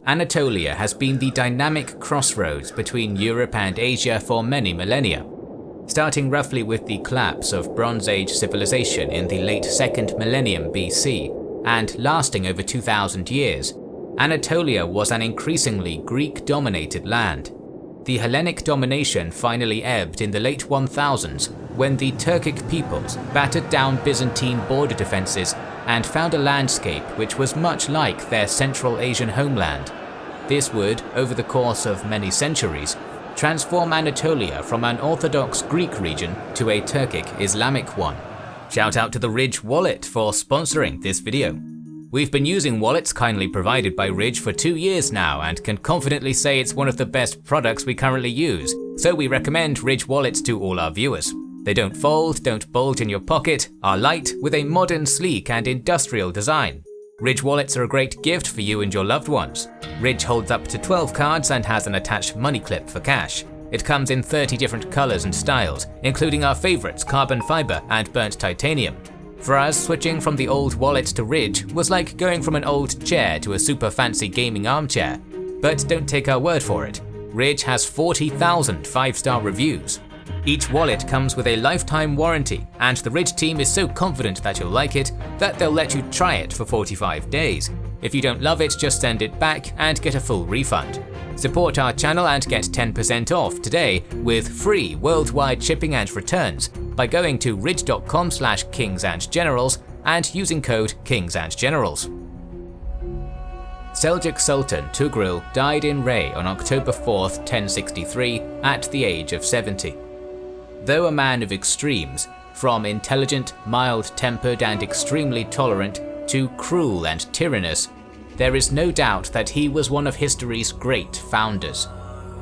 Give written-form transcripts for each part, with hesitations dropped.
Anatolia has been the dynamic crossroads between Europe and Asia for many millennia. Starting roughly with the collapse of Bronze Age civilization in the late 2nd millennium BC, and lasting over 2,000 years, Anatolia was an increasingly Greek-dominated land. The Hellenic domination finally ebbed in the late 1000s when the Turkic peoples battered down Byzantine border defences and found a landscape which was much like their Central Asian homeland. This would, over the course of many centuries, transform Anatolia from an Orthodox Greek region to a Turkic Islamic one. Shout out to the Ridge wallet for sponsoring this video. We've been using wallets kindly provided by Ridge for 2 years now and can confidently say it's one of the best products we currently use, so we recommend Ridge wallets to all our viewers. They don't fold, don't bulge in your pocket, are light with a modern, sleek and industrial design. Ridge wallets are a great gift for you and your loved ones. Ridge holds up to 12 cards and has an attached money clip for cash. It comes in 30 different colors and styles, including our favorites carbon fiber and burnt titanium. For us, switching from the old wallet to Ridge was like going from an old chair to a super fancy gaming armchair. But don't take our word for it. Ridge has 40,000 5-star reviews. Each wallet comes with a lifetime warranty, and the Ridge team is so confident that you'll like it that they'll let you try it for 45 days. If you don't love it, just send it back and get a full refund. Support our channel and get 10% off today with free worldwide shipping and returns by going to ridge.com/kingsandgenerals and using code kingsandgenerals. Seljuk Sultan Tugril died in Ray on October 4th, 1063 at the age of 70. Though a man of extremes, from intelligent, mild-tempered and extremely tolerant to cruel and tyrannous, there is no doubt that he was one of history's great founders.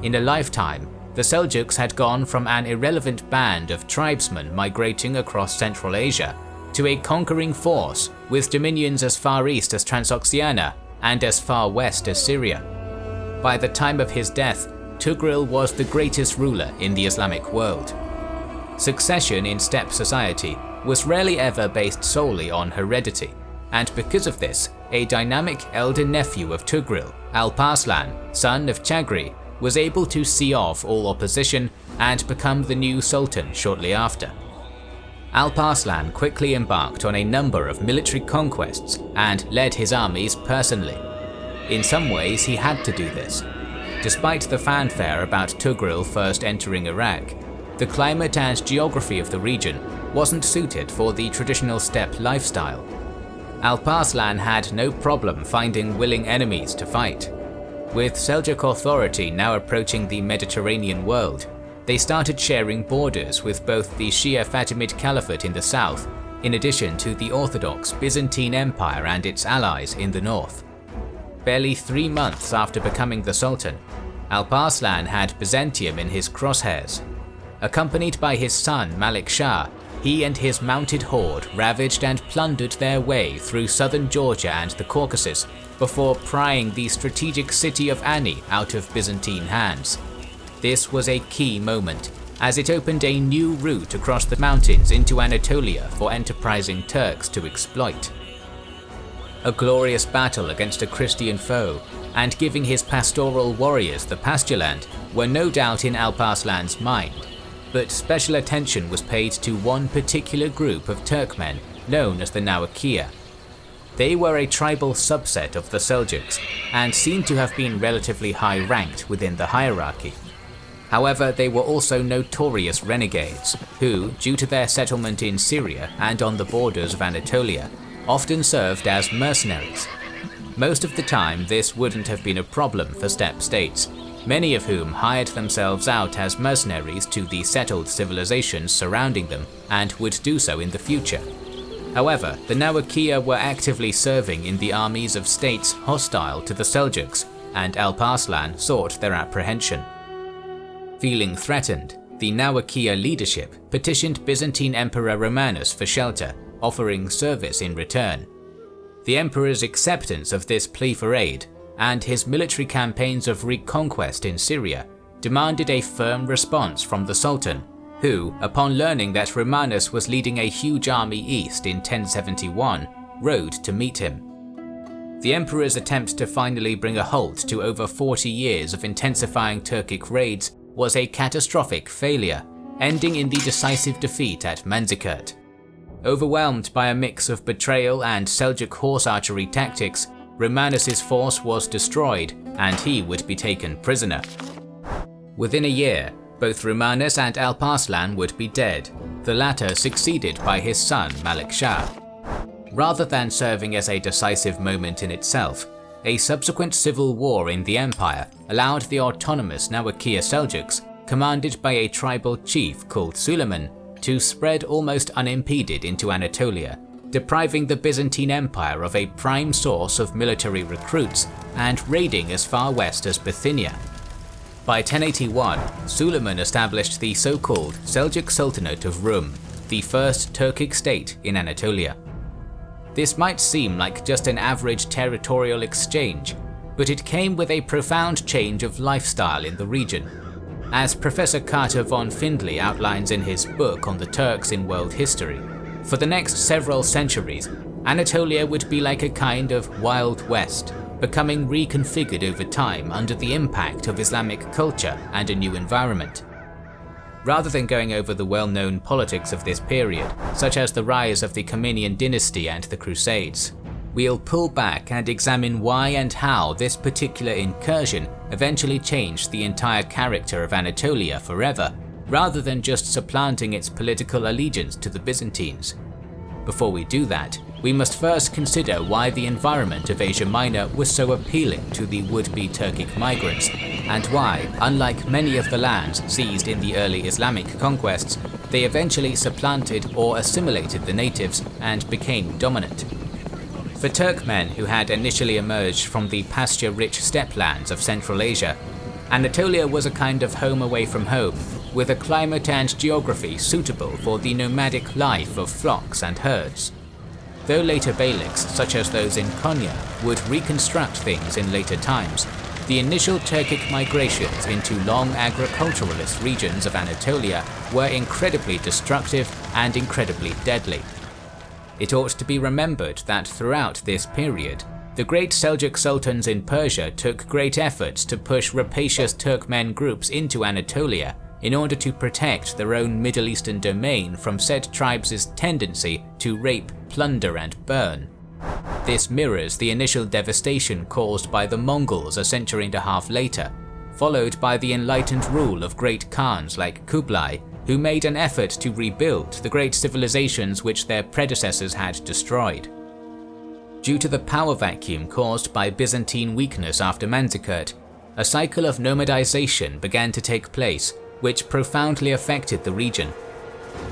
In a lifetime, the Seljuks had gone from an irrelevant band of tribesmen migrating across Central Asia to a conquering force with dominions as far east as Transoxiana and as far west as Syria. By the time of his death, Tugril was the greatest ruler in the Islamic world. Succession in steppe society was rarely ever based solely on heredity, and because of this, a dynamic elder nephew of Tugril, Alparslan, son of Chagri, was able to see off all opposition and become the new sultan shortly after. Alparslan quickly embarked on a number of military conquests and led his armies personally. In some ways, he had to do this. Despite the fanfare about Tugril first entering Iraq, the climate and geography of the region wasn't suited for the traditional steppe lifestyle. Alparslan had no problem finding willing enemies to fight. With Seljuk authority now approaching the Mediterranean world, they started sharing borders with both the Shia Fatimid Caliphate in the south, in addition to the Orthodox Byzantine Empire and its allies in the north. Barely 3 months after becoming the Sultan, Alparslan had Byzantium in his crosshairs. Accompanied by his son Malik Shah, he and his mounted horde ravaged and plundered their way through southern Georgia and the Caucasus before prying the strategic city of Ani out of Byzantine hands. This was a key moment, as it opened a new route across the mountains into Anatolia for enterprising Turks to exploit. A glorious battle against a Christian foe, and giving his pastoral warriors the pastureland, were no doubt in Alparslan's mind. But special attention was paid to one particular group of Turkmen known as the Nawakiya. They were a tribal subset of the Seljuks and seem to have been relatively high ranked within the hierarchy. However, they were also notorious renegades who, due to their settlement in Syria and on the borders of Anatolia, often served as mercenaries. Most of the time, this wouldn't have been a problem for steppe states, many of whom hired themselves out as mercenaries to the settled civilizations surrounding them and would do so in the future. However, the Nawakiya were actively serving in the armies of states hostile to the Seljuks, and Alparslan sought their apprehension. Feeling threatened, the Nawakiya leadership petitioned Byzantine Emperor Romanus for shelter, offering service in return. The emperor's acceptance of this plea for aid and his military campaigns of reconquest in Syria demanded a firm response from the Sultan, who, upon learning that Romanus was leading a huge army east in 1071, rode to meet him. The emperor's attempt to finally bring a halt to over 40 years of intensifying Turkic raids was a catastrophic failure, ending in the decisive defeat at Manzikert. Overwhelmed by a mix of betrayal and Seljuk horse archery tactics, Romanus's force was destroyed and he would be taken prisoner. Within a year, both Romanus and Alparslan would be dead, the latter succeeded by his son Malik Shah. Rather than serving as a decisive moment in itself, a subsequent civil war in the empire allowed the autonomous Nawakia Seljuks, commanded by a tribal chief called Suleiman, to spread almost unimpeded into Anatolia, depriving the Byzantine Empire of a prime source of military recruits and raiding as far west as Bithynia. By 1081, Suleiman established the so-called Seljuk Sultanate of Rum, the first Turkic state in Anatolia. This might seem like just an average territorial exchange, but it came with a profound change of lifestyle in the region. As Professor Carter von Findlay outlines in his book on the Turks in world history, for the next several centuries, Anatolia would be like a kind of Wild West, becoming reconfigured over time under the impact of Islamic culture and a new environment. Rather than going over the well-known politics of this period, such as the rise of the Comnenian dynasty and the Crusades, we'll pull back and examine why and how this particular incursion eventually changed the entire character of Anatolia forever, rather than just supplanting its political allegiance to the Byzantines. Before we do that, we must first consider why the environment of Asia Minor was so appealing to the would-be Turkic migrants, and why, unlike many of the lands seized in the early Islamic conquests, they eventually supplanted or assimilated the natives and became dominant. For Turkmen who had initially emerged from the pasture-rich steppelands of Central Asia, Anatolia was a kind of home away from home, with a climate and geography suitable for the nomadic life of flocks and herds. Though later beyliks, such as those in Konya, would reconstruct things in later times, the initial Turkic migrations into long agriculturalist regions of Anatolia were incredibly destructive and incredibly deadly. It ought to be remembered that throughout this period, the great Seljuk sultans in Persia took great efforts to push rapacious Turkmen groups into Anatolia in order to protect their own Middle Eastern domain from said tribes' tendency to rape, plunder and burn. This mirrors the initial devastation caused by the Mongols a century and a half later, followed by the enlightened rule of great Khans like Kublai, who made an effort to rebuild the great civilizations which their predecessors had destroyed. Due to the power vacuum caused by Byzantine weakness after Manzikert, a cycle of nomadization began to take place, which profoundly affected the region.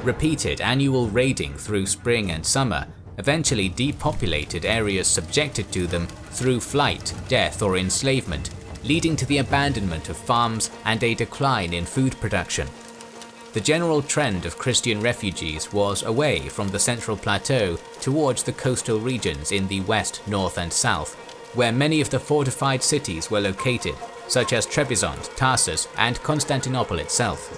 Repeated annual raiding through spring and summer eventually depopulated areas subjected to them through flight, death or enslavement, leading to the abandonment of farms and a decline in food production. The general trend of Christian refugees was away from the central plateau towards the coastal regions in the west, north and south, where many of the fortified cities were located, such as Trebizond, Tarsus and Constantinople itself.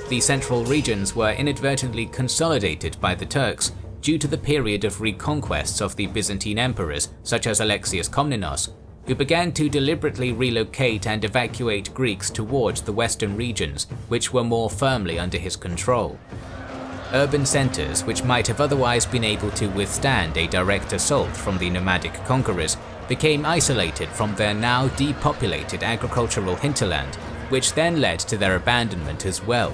The central regions were inadvertently consolidated by the Turks due to the period of reconquests of the Byzantine emperors such as Alexius Komnenos, who began to deliberately relocate and evacuate Greeks towards the western regions, which were more firmly under his control. Urban centers, which might have otherwise been able to withstand a direct assault from the nomadic conquerors, became isolated from their now depopulated agricultural hinterland, which then led to their abandonment as well.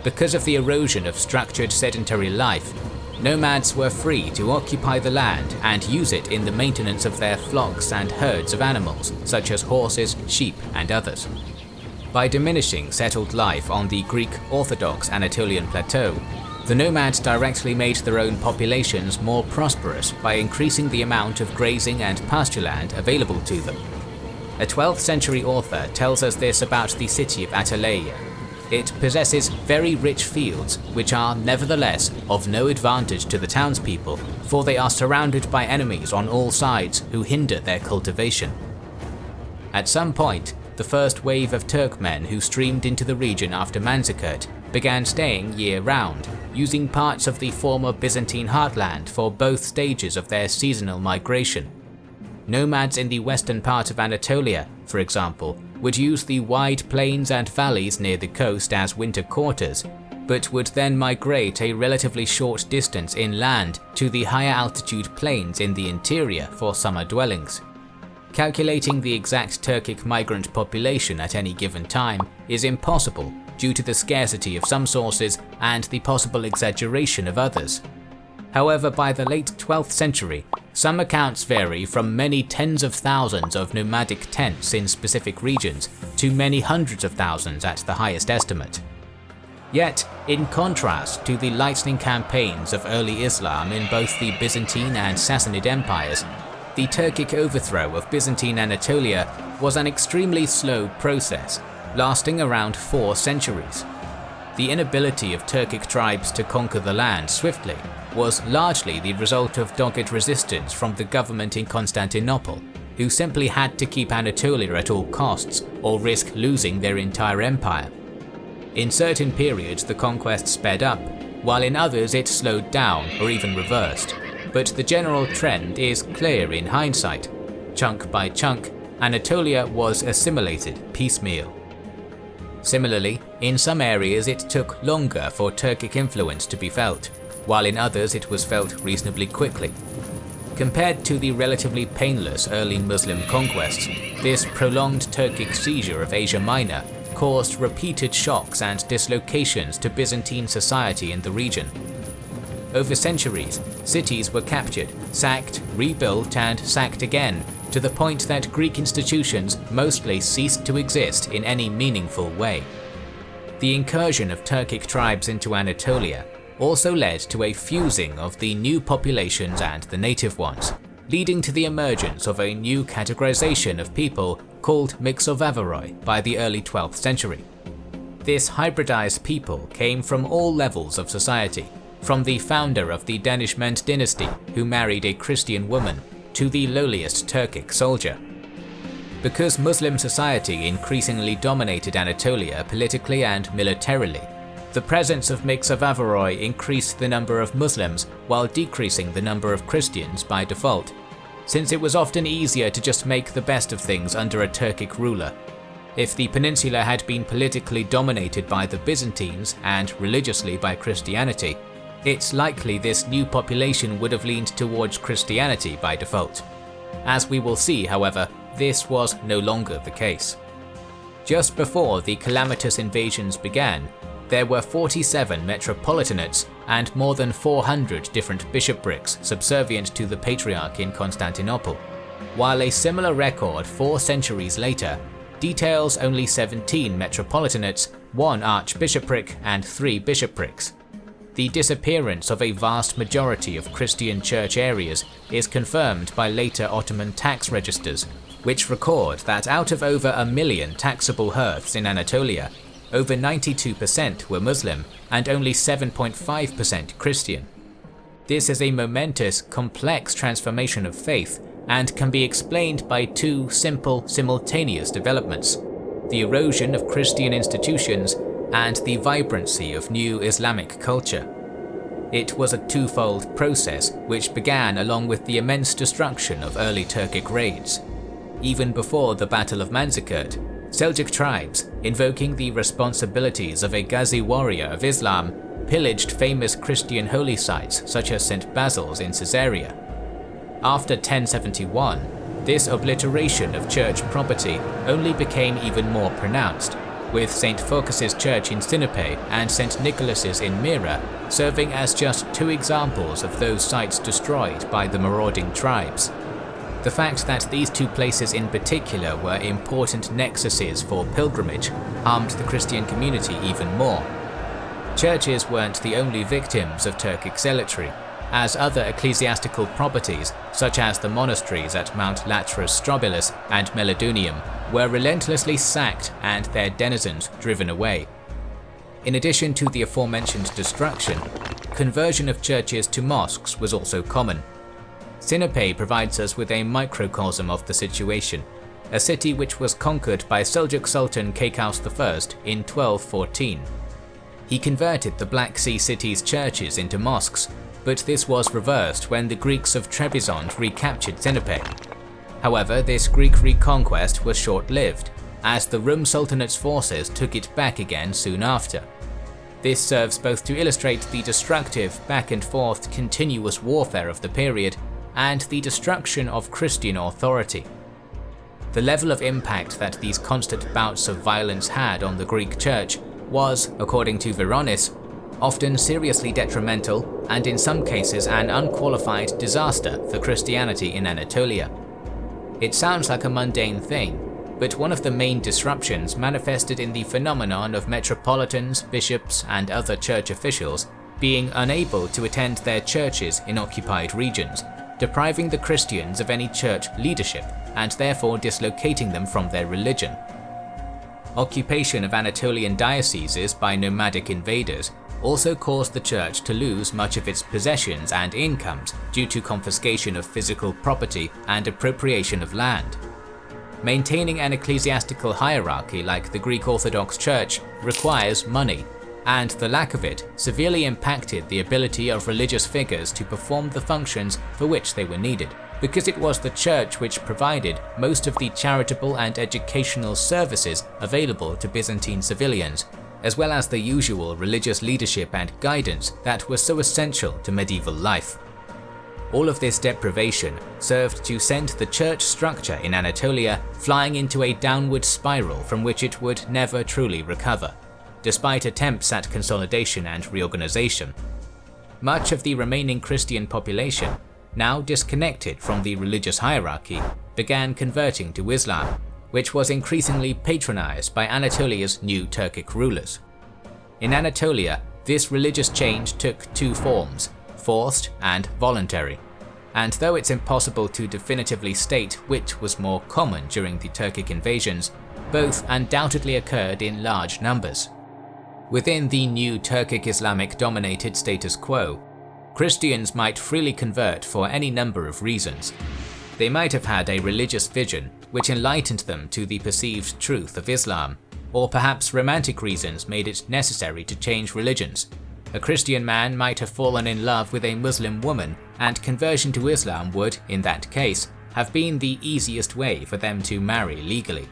Because of the erosion of structured sedentary life, nomads were free to occupy the land and use it in the maintenance of their flocks and herds of animals, such as horses, sheep, and others. By diminishing settled life on the Greek Orthodox Anatolian plateau, the nomads directly made their own populations more prosperous by increasing the amount of grazing and pasture land available to them. A 12th century author tells us this about the city of Attaleia. It possesses very rich fields, which are nevertheless of no advantage to the townspeople, for they are surrounded by enemies on all sides who hinder their cultivation. At some point, the first wave of Turkmen who streamed into the region after Manzikert began staying year-round, using parts of the former Byzantine heartland for both stages of their seasonal migration. Nomads in the western part of Anatolia, for example, would use the wide plains and valleys near the coast as winter quarters, but would then migrate a relatively short distance inland to the higher altitude plains in the interior for summer dwellings. Calculating the exact Turkic migrant population at any given time is impossible due to the scarcity of some sources and the possible exaggeration of others. However, by the late 12th century, some accounts vary from many tens of thousands of nomadic tents in specific regions to many hundreds of thousands at the highest estimate. Yet, in contrast to the lightning campaigns of early Islam in both the Byzantine and Sassanid empires, the Turkic overthrow of Byzantine Anatolia was an extremely slow process, lasting around 4 centuries. The inability of Turkic tribes to conquer the land swiftly was largely the result of dogged resistance from the government in Constantinople, who simply had to keep Anatolia at all costs or risk losing their entire empire. In certain periods the conquest sped up, while in others it slowed down or even reversed, but the general trend is clear in hindsight. Chunk by chunk, Anatolia was assimilated piecemeal. Similarly, in some areas it took longer for Turkic influence to be felt, while in others it was felt reasonably quickly. Compared to the relatively painless early Muslim conquests, this prolonged Turkic seizure of Asia Minor caused repeated shocks and dislocations to Byzantine society in the region. Over centuries, cities were captured, sacked, rebuilt and sacked again, to the point that Greek institutions mostly ceased to exist in any meaningful way. The incursion of Turkic tribes into Anatolia also led to a fusing of the new populations and the native ones, leading to the emergence of a new categorization of people called Mixovavaroi by the early 12th century. This hybridized people came from all levels of society, from the founder of the Danishmend dynasty, who married a Christian woman, to the lowliest Turkic soldier. Because Muslim society increasingly dominated Anatolia politically and militarily, the presence of Mixovavaroi increased the number of Muslims while decreasing the number of Christians by default, since it was often easier to just make the best of things under a Turkic ruler. If the peninsula had been politically dominated by the Byzantines and religiously by Christianity, it's likely this new population would have leaned towards Christianity by default. As we will see, however, this was no longer the case. Just before the calamitous invasions began, there were 47 metropolitanates and more than 400 different bishoprics subservient to the Patriarch in Constantinople, while a similar record 4 centuries later details only 17 metropolitanates, 1 archbishopric and 3 bishoprics. The disappearance of a vast majority of Christian church areas is confirmed by later Ottoman tax registers, which record that out of over 1 million taxable hearths in Anatolia, over 92% were Muslim and only 7.5% Christian. This is a momentous, complex transformation of faith and can be explained by 2 simple, simultaneous developments: the erosion of Christian institutions and the vibrancy of new Islamic culture. It was a twofold process which began along with the immense destruction of early Turkic raids. Even before the Battle of Manzikert, Seljuk tribes, invoking the responsibilities of a Ghazi warrior of Islam, pillaged famous Christian holy sites such as St. Basil's in Caesarea. After 1071, this obliteration of church property only became even more pronounced, with St. Phocas's church in Sinope and St. Nicholas's in Myra serving as just 2 examples of those sites destroyed by the marauding tribes. The fact that these 2 places in particular were important nexuses for pilgrimage harmed the Christian community even more. Churches weren't the only victims of Turkic zealotry, as other ecclesiastical properties, such as the monasteries at Mount Latras Strobilus and Melodonium, were relentlessly sacked and their denizens driven away. In addition to the aforementioned destruction, conversion of churches to mosques was also common. Sinope provides us with a microcosm of the situation, a city which was conquered by Seljuk Sultan Kaykaus I in 1214. He converted the Black Sea cities' churches into mosques, but this was reversed when the Greeks of Trebizond recaptured Sinope. However, this Greek reconquest was short-lived, as the Rum Sultanate's forces took it back again soon after. This serves both to illustrate the destructive back-and-forth continuous warfare of the period and the destruction of Christian authority. The level of impact that these constant bouts of violence had on the Greek church was, according to Veronis, often seriously detrimental and in some cases an unqualified disaster for Christianity in Anatolia. It sounds like a mundane thing, but one of the main disruptions manifested in the phenomenon of metropolitans, bishops, and other church officials being unable to attend their churches in occupied regions, depriving the Christians of any church leadership and therefore dislocating them from their religion. Occupation of Anatolian dioceses by nomadic invaders also caused the church to lose much of its possessions and incomes due to confiscation of physical property and appropriation of land. Maintaining an ecclesiastical hierarchy like the Greek Orthodox Church requires money, and the lack of it severely impacted the ability of religious figures to perform the functions for which they were needed, because it was the church which provided most of the charitable and educational services available to Byzantine civilians, as well as the usual religious leadership and guidance that was so essential to medieval life. All of this deprivation served to send the church structure in Anatolia flying into a downward spiral from which it would never truly recover, despite attempts at consolidation and reorganization. Much of the remaining Christian population, now disconnected from the religious hierarchy, began converting to Islam, which was increasingly patronized by Anatolia's new Turkic rulers. In Anatolia, this religious change took two forms: forced and voluntary, and though it's impossible to definitively state which was more common during the Turkic invasions, both undoubtedly occurred in large numbers. Within the new Turkic Islamic-dominated status quo, Christians might freely convert for any number of reasons. They might have had a religious vision which enlightened them to the perceived truth of Islam, or perhaps romantic reasons made it necessary to change religions. A Christian man might have fallen in love with a Muslim woman, and conversion to Islam would, in that case, have been the easiest way for them to marry legally.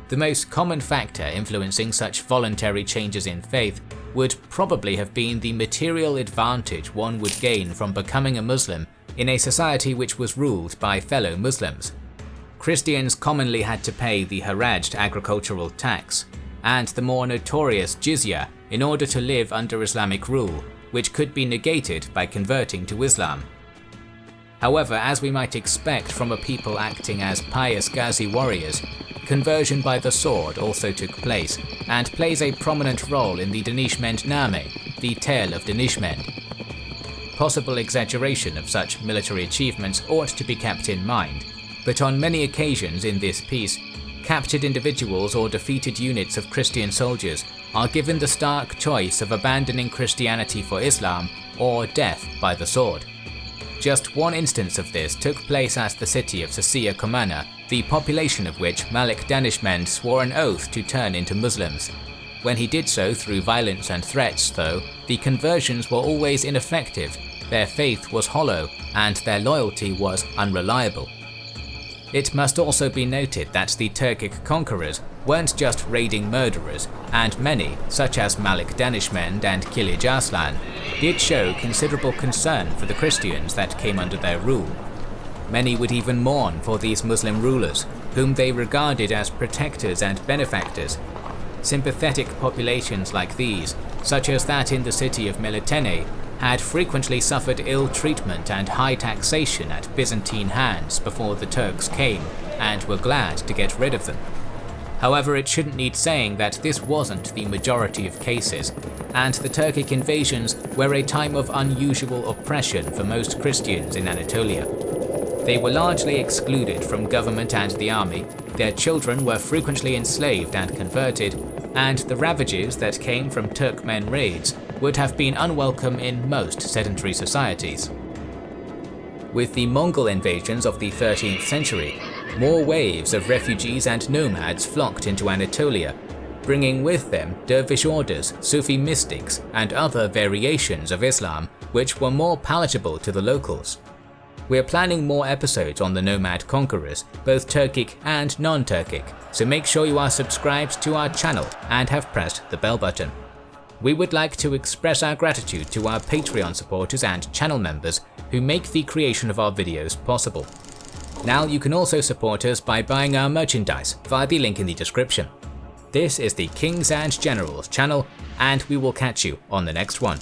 The most common factor influencing such voluntary changes in faith would probably have been the material advantage one would gain from becoming a Muslim in a society which was ruled by fellow Muslims. Christians commonly had to pay the Harajt agricultural tax, and the more notorious jizya in order to live under Islamic rule, which could be negated by converting to Islam. However, as we might expect from a people acting as pious Ghazi warriors, conversion by the sword also took place, and plays a prominent role in the Danishmendname, the Tale of Danishmend. Possible exaggeration of such military achievements ought to be kept in mind, but on many occasions in this piece, captured individuals or defeated units of Christian soldiers are given the stark choice of abandoning Christianity for Islam or death by the sword. Just one instance of this took place at the city of Sasiya Komana, the population of which Malik Danishmend swore an oath to turn into Muslims. When he did so through violence and threats, though, the conversions were always ineffective, their faith was hollow, and their loyalty was unreliable. It must also be noted that the Turkic conquerors weren't just raiding murderers, and many, such as Malik Danishmend and Kilij Arslan, did show considerable concern for the Christians that came under their rule. Many would even mourn for these Muslim rulers, whom they regarded as protectors and benefactors. Sympathetic populations like these, such as that in the city of Melitene, had frequently suffered ill treatment and high taxation at Byzantine hands before the Turks came, and were glad to get rid of them. However, it shouldn't need saying that this wasn't the majority of cases, and the Turkic invasions were a time of unusual oppression for most Christians in Anatolia. They were largely excluded from government and the army, their children were frequently enslaved and converted, and the ravages that came from Turkmen raids would have been unwelcome in most sedentary societies. With the Mongol invasions of the 13th century, more waves of refugees and nomads flocked into Anatolia, bringing with them dervish orders, Sufi mystics, and other variations of Islam which were more palatable to the locals. We're planning more episodes on the nomad conquerors, both Turkic and non-Turkic, so make sure you are subscribed to our channel and have pressed the bell button. We would like to express our gratitude to our Patreon supporters and channel members who make the creation of our videos possible. Now you can also support us by buying our merchandise via the link in the description. This is the Kings and Generals channel, and we will catch you on the next one.